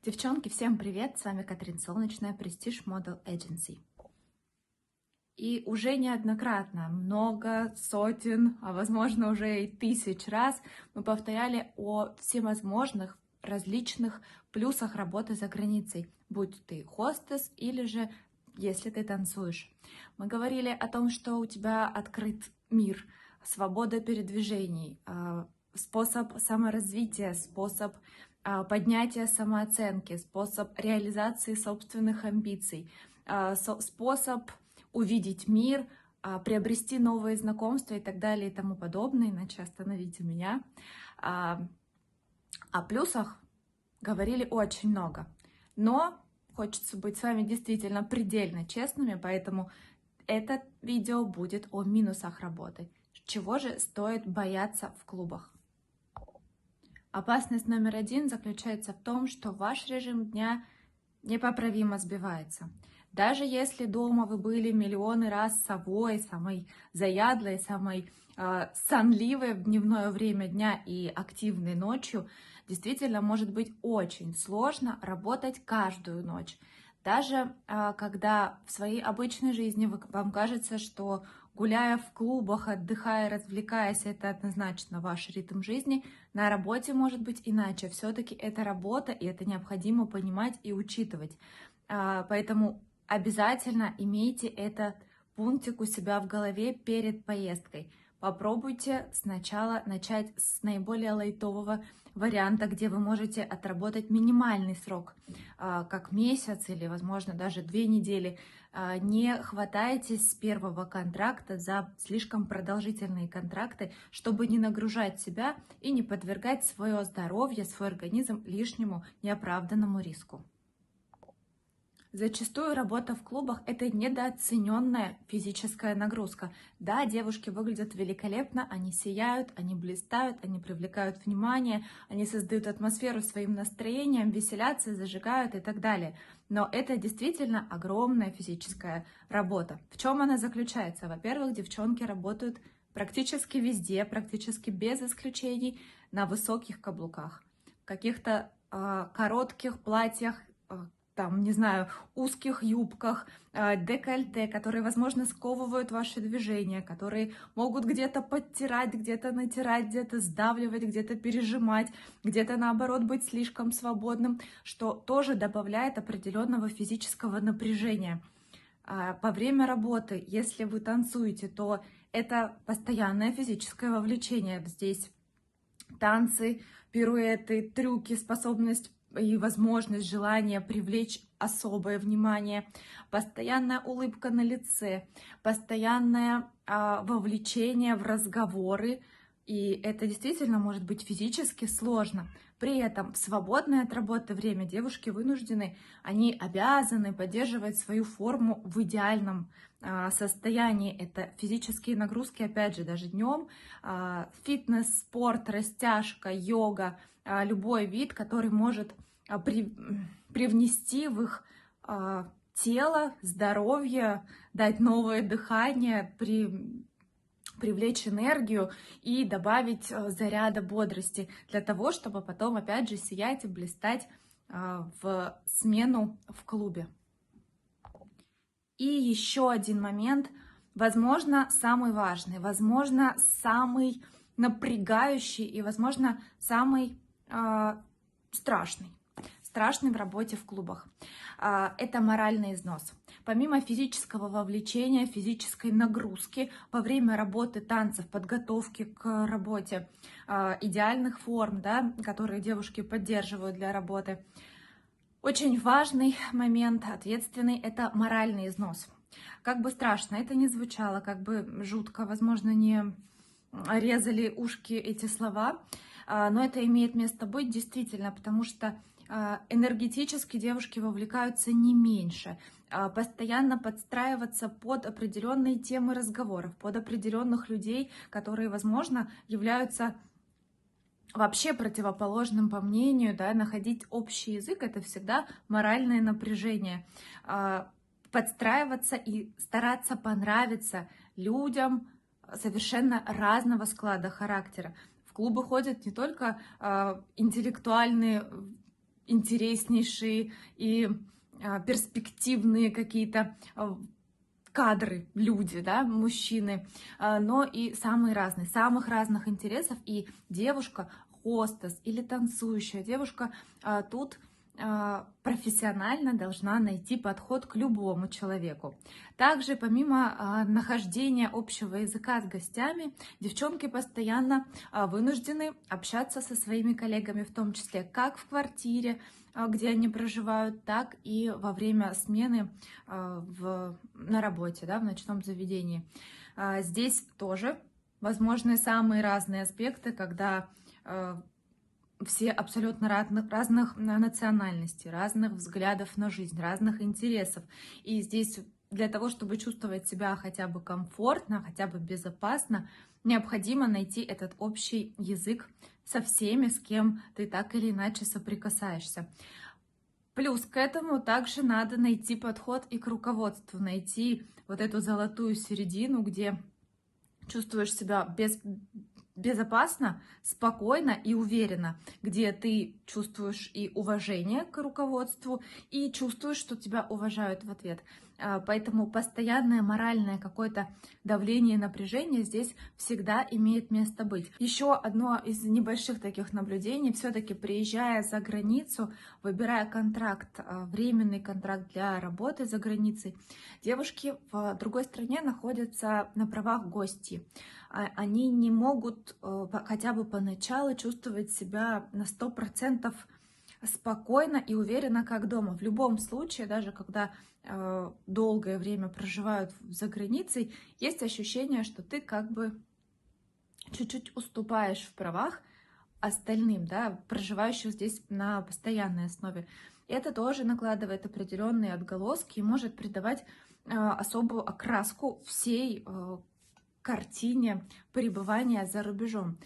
Девчонки, всем привет! С вами Катрин Солнечная, Prestige Model Agency. И уже неоднократно, много сотен, а возможно уже и тысяч раз мы повторяли о всевозможных различных плюсах работы за границей, будь ты хостес или же если ты танцуешь. Мы говорили о том, что у тебя открыт мир, свобода передвижений, способ саморазвития, способ поднятия самооценки, способ реализации собственных амбиций, способ увидеть мир, приобрести новые знакомства и так далее и тому подобное, иначе остановите меня. О плюсах говорили очень много, но хочется быть с вами действительно предельно честными, поэтому это видео будет о минусах работы. Чего же стоит бояться в клубах? Опасность номер один заключается в том, что ваш режим дня непоправимо сбивается. Даже если дома вы были миллионы раз совой, самой заядлой, самой сонливой в дневное время дня и активной ночью, действительно может быть очень сложно работать каждую ночь. Даже когда в своей обычной жизни вам кажется, что гуляя в клубах, отдыхая, развлекаясь, это однозначно ваш ритм жизни, на работе может быть иначе. Все-таки это работа, и это необходимо понимать и учитывать. Поэтому обязательно имейте этот пунктик у себя в голове перед поездкой. Попробуйте сначала начать с наиболее лайтового варианта, где вы можете отработать минимальный срок, как месяц или, возможно, даже 2 недели. Не хватайтесь с первого контракта за слишком продолжительные контракты, чтобы не нагружать себя и не подвергать свое здоровье, свой организм лишнему неоправданному риску. Зачастую работа в клубах – это недооцененная физическая нагрузка. Да, девушки выглядят великолепно, они сияют, они блистают, они привлекают внимание, они создают атмосферу своим настроением, веселятся, зажигают и так далее. Но это действительно огромная физическая работа. В чем она заключается? Во-первых, девчонки работают практически везде, практически без исключений, на высоких каблуках, в каких-то коротких платьях, там, не знаю, узких юбках, декольте, которые, возможно, сковывают ваши движения, которые могут где-то подтирать, где-то натирать, где-то сдавливать, где-то пережимать, где-то, наоборот, быть слишком свободным, что тоже добавляет определенного физического напряжения. Во время работы, если вы танцуете, то это постоянное физическое вовлечение. Здесь танцы, пируэты, трюки, способность и возможность, желание привлечь особое внимание, постоянная улыбка на лице, постоянное вовлечение в разговоры, и это действительно может быть физически сложно. При этом в свободное от работы время девушки вынуждены, они обязаны поддерживать свою форму в идеальном состоянии. Это физические нагрузки, опять же, даже днем, фитнес, спорт, растяжка, йога, любой вид, который может привнести в их тело здоровье, дать новое дыхание, привлечь энергию и добавить заряда бодрости для того, чтобы потом, опять же, сиять и блистать в смену в клубе. И еще один момент, возможно, самый важный, возможно, самый напрягающий и, возможно, самый страшный в работе в клубах. Это моральный износ. Помимо физического вовлечения, физической нагрузки во время работы, танцев, подготовки к работе, идеальных форм, да, которые девушки поддерживают для работы, очень важный момент, ответственный, это моральный износ. Как бы страшно это ни звучало, как бы жутко, возможно, не резали ушки эти слова, но это имеет место быть действительно, потому что энергетически девушки вовлекаются не меньше, постоянно подстраиваться под определенные темы разговоров, под определенных людей, которые, возможно, являются вообще противоположным по мнению, да, находить общий язык — это всегда моральное напряжение. Подстраиваться и стараться понравиться людям совершенно разного склада характера. В клубы ходят не только интеллектуальные, интереснейшие и перспективные какие-то кадры, люди, да, мужчины, но и самые разные, самых разных интересов. И девушка, хостес или танцующая девушка тут профессионально должна найти подход к любому человеку. Также, помимо нахождения общего языка с гостями, девчонки постоянно вынуждены общаться со своими коллегами, в том числе как в квартире, где они проживают, так и во время смены на работе, да, в ночном заведении. Здесь тоже возможны самые разные аспекты, когда все абсолютно разных национальностей, разных взглядов на жизнь, разных интересов. И здесь для того, чтобы чувствовать себя хотя бы комфортно, хотя бы безопасно, необходимо найти этот общий язык со всеми, с кем ты так или иначе соприкасаешься. Плюс к этому также надо найти подход и к руководству, найти вот эту золотую середину, где чувствуешь себя безопасно, спокойно и уверенно, где ты чувствуешь и уважение к руководству, и чувствуешь, что тебя уважают в ответ. Поэтому постоянное моральное какое-то давление и напряжение здесь всегда имеет место быть. Еще одно из небольших таких наблюдений: все-таки приезжая за границу, выбирая контракт, временный контракт для работы за границей, девушки в другой стране находятся на правах гостей. Они не могут хотя бы поначалу чувствовать себя на 100% спокойно и уверенно, как дома. В любом случае, даже когда долгое время проживают за границей, есть ощущение, что ты как бы чуть-чуть уступаешь в правах остальным, да, проживающим здесь на постоянной основе. Это тоже накладывает определенные отголоски и может придавать особую окраску всей картине пребывания за рубежом.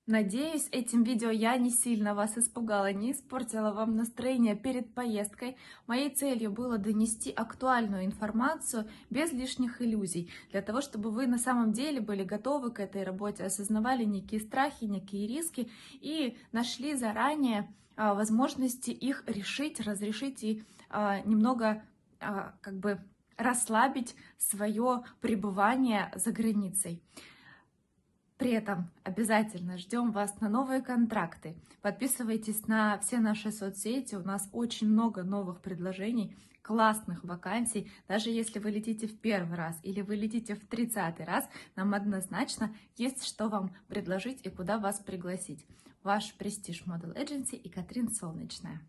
Надеюсь, этим видео я не сильно вас испугала, не испортила вам настроение перед поездкой. Моей целью было донести актуальную информацию без лишних иллюзий, для того, чтобы вы на самом деле были готовы к этой работе, осознавали некие страхи, некие риски и нашли заранее возможности их решить, разрешить и немного как бы расслабить свое пребывание за границей. При этом обязательно ждем вас на новые контракты. Подписывайтесь на все наши соцсети. У нас очень много новых предложений, классных вакансий. Даже если вы летите в первый раз или вы летите в 30-й раз, нам однозначно есть что вам предложить и куда вас пригласить. Ваш Prestige Model Agency и Катрин Солнечная.